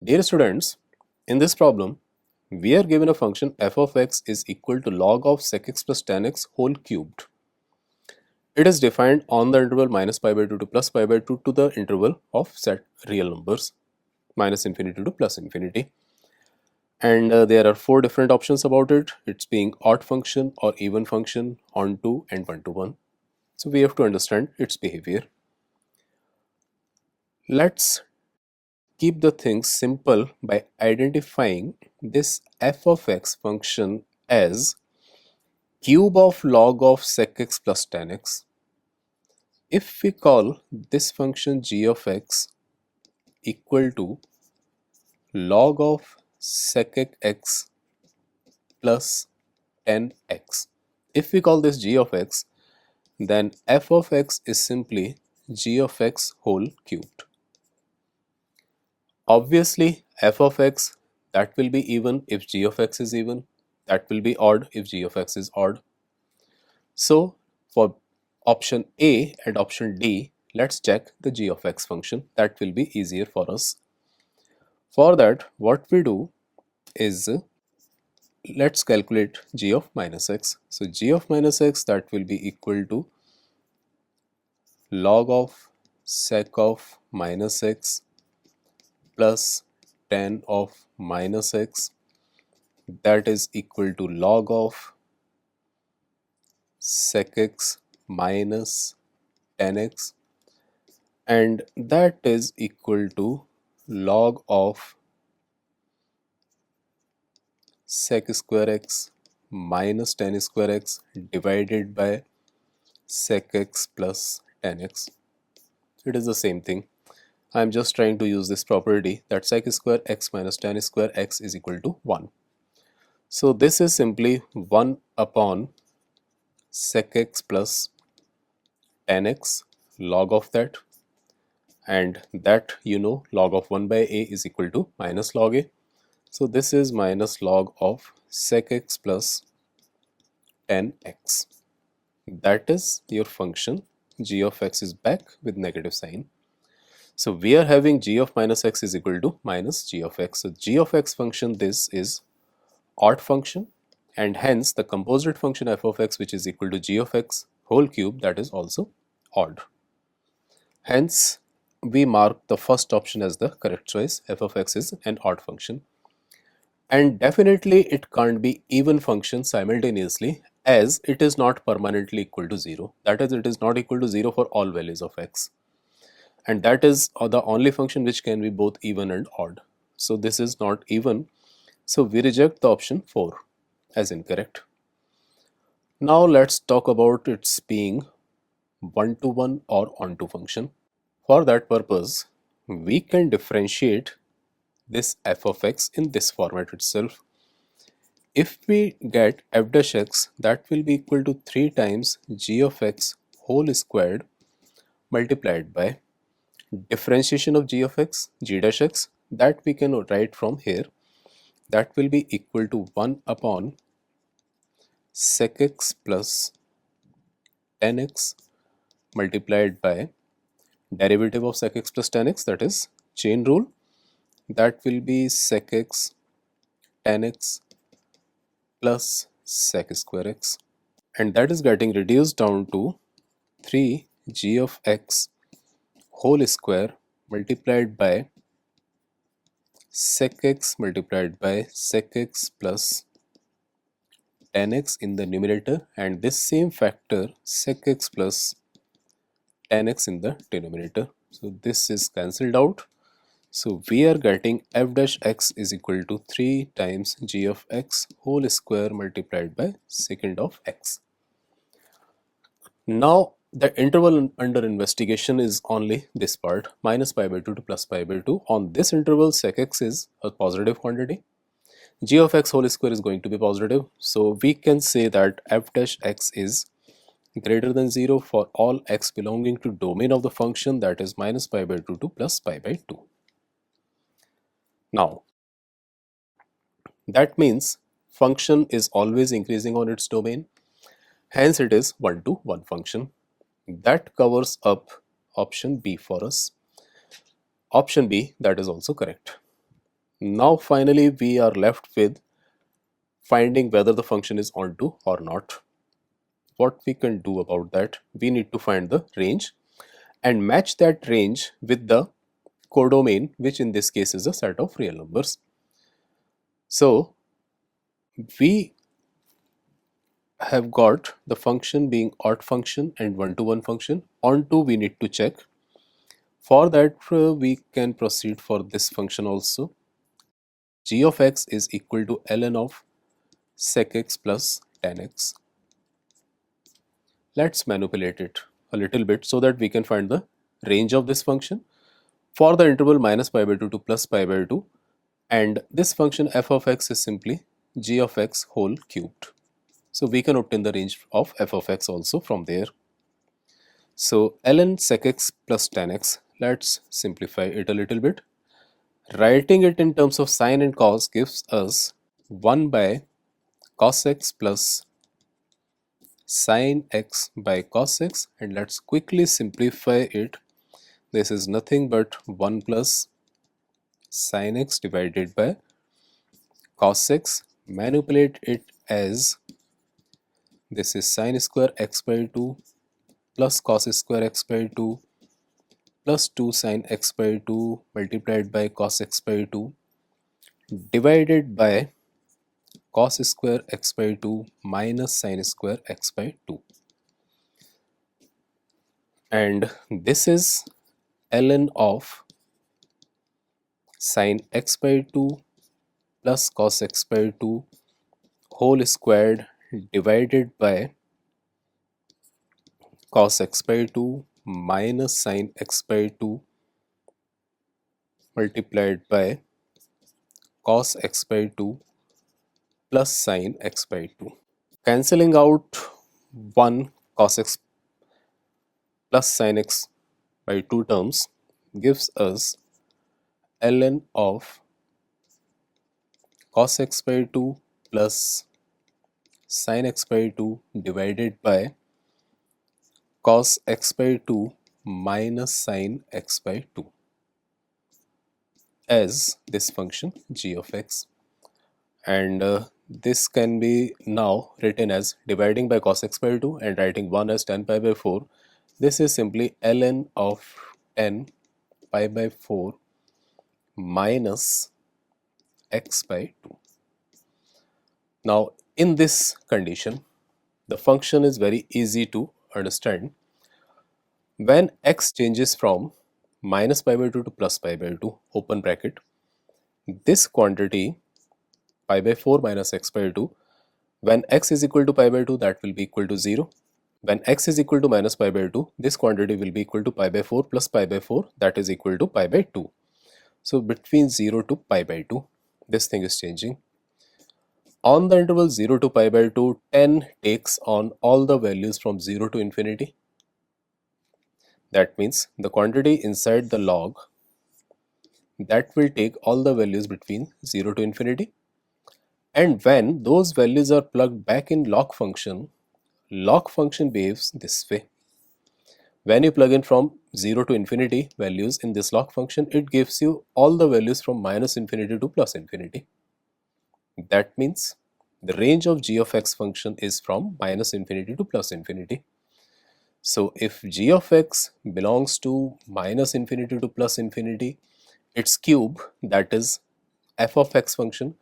Dear students, in this problem, we are given a function f of x is equal to log of sec x plus tan x whole cubed. It is defined on the interval minus pi by 2 to plus pi by 2 to the interval of set real numbers minus infinity to plus infinity. And there are four different options about it. It's being odd function or even function, onto and one to one. So we have to understand its behavior. Let's keep the things simple by identifying this f of x function as cube of log of sec x plus tan x. If we call this function g of x equal to log of sec x plus tan x. If we call this g of x, then f of x is simply g of x whole cubed. Obviously, f of x, that will be even if g of x is even, that will be odd if g of x is odd. So for option A and option D, let's check the g of x function. That will be easier for us. For that, what we do is let's calculate g of minus x. So g of minus x, that will be equal to log of sec of minus x plus tan of minus x, that is equal to log of sec x minus tan x, and that is equal to log of sec square x minus tan square x divided by sec x plus tan x. It is the same thing. I am just trying to use this property that sec square x minus tan square x is equal to 1. So this is simply 1 upon sec x plus tan x, log of that, and that log of 1 by a is equal to minus log a. So this is minus log of sec x plus tan x. That is your function. G of x is back with negative sign. So we are having g of minus x is equal to minus g of x. So g of x function, this is odd function, and hence the composite function f of x, which is equal to g of x whole cube, that is also odd. Hence we mark the first option as the correct choice. F of x is an odd function, and definitely it can't be even function simultaneously, as it is not permanently equal to 0. That is, it is not equal to 0 for all values of x, and that is the only function which can be both even and odd. So this is not even, so we reject the option 4 as incorrect. Now let's talk about its being one-to-one or onto function. For that purpose, we can differentiate this f of x in this format itself. If we get f dash x, that will be equal to 3 times g of x whole squared multiplied by differentiation of g of x, g dash x, that we can write from here. That will be equal to 1 upon sec x plus tan x multiplied by derivative of sec x plus tan x, that is chain rule. That will be sec x tan x plus sec square x, and that is getting reduced down to 3 g of x whole square multiplied by sec x multiplied by sec x plus tan x in the numerator, and this same factor sec x plus tan x in the denominator. So this is cancelled out. So we are getting f dash x is equal to 3 times g of x whole square multiplied by secant of x. Now the interval under investigation is only this part, minus pi by 2 to plus pi by 2. On this interval, sec x is a positive quantity. G of x whole square is going to be positive. So we can say that f dash x is greater than 0 for all x belonging to domain of the function, that is minus pi by 2 to plus pi by 2. Now that means function is always increasing on its domain, hence it is one-to-one function. That covers up option B for us. Option B, that is also correct. Now finally we are left with finding whether the function is onto or not. What we can do about that, we need to find the range and match that range with the codomain, which in this case is a set of real numbers. So we have got the function being odd function and one-to-one function. Onto we need to check. For that we can proceed for this function also. G of x is equal to ln of sec x plus tan x. Let's manipulate it a little bit so that we can find the range of this function for the interval minus pi by 2 to plus pi by 2, and this function f of x is simply g of x whole cubed. So we can obtain the range of f of x also from there. So ln sec x plus tan x, let's simplify it a little bit. Writing it in terms of sine and cos gives us 1 by cos x plus sine x by cos x, and let's quickly simplify it. This is nothing but 1 plus sine x divided by cos x. Manipulate it as this is sine square x by 2 plus cos square x by 2 plus 2 sine x by 2 multiplied by cos x by 2 divided by cos square x by 2 minus sine square x by 2. And this is ln of sine x by 2 plus cos x by 2 whole squared divided by cos x by 2 minus sine x by 2 multiplied by cos x by 2 plus sine x by 2. Cancelling out 1 cos x plus sine x by 2 terms gives us ln of cos x by 2 plus sine x by 2 divided by cos x by 2 minus sine x by 2 as this function g of x. And this can be now written as dividing by cos x by 2 and writing 1 as tan pi by 4. This is simply ln of tan pi by 4 minus x by 2. Now in this condition, the function is very easy to understand. When x changes from minus pi by 2 to plus pi by 2, open bracket, this quantity pi by 4 minus x by 2, when x is equal to pi by 2, that will be equal to 0. When x is equal to minus pi by 2, this quantity will be equal to pi by 4 plus pi by 4, that is equal to pi by 2. So between 0 to pi by 2, this thing is changing. On the interval 0 to pi by 2, 10 takes on all the values from 0 to infinity. That means the quantity inside the log, that will take all the values between 0 to infinity. And when those values are plugged back in log function behaves this way. When you plug in from 0 to infinity values in this log function, it gives you all the values from minus infinity to plus infinity. That means the range of g of x function is from minus infinity to plus infinity. So if g of x belongs to minus infinity to plus infinity, its cube, that is f of x function,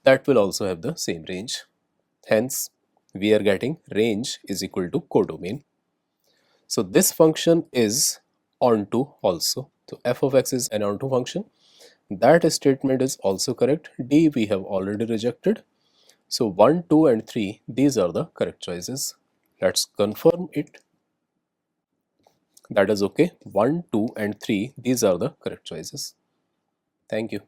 that will also have the same range. Hence, we are getting range is equal to codomain. So this function is onto also. So f of x is an onto function. That statement is also correct. D we have already rejected. So 1, 2 and 3, these are the correct choices. Let's confirm it. That is okay. 1, 2 and 3, these are the correct choices. Thank you.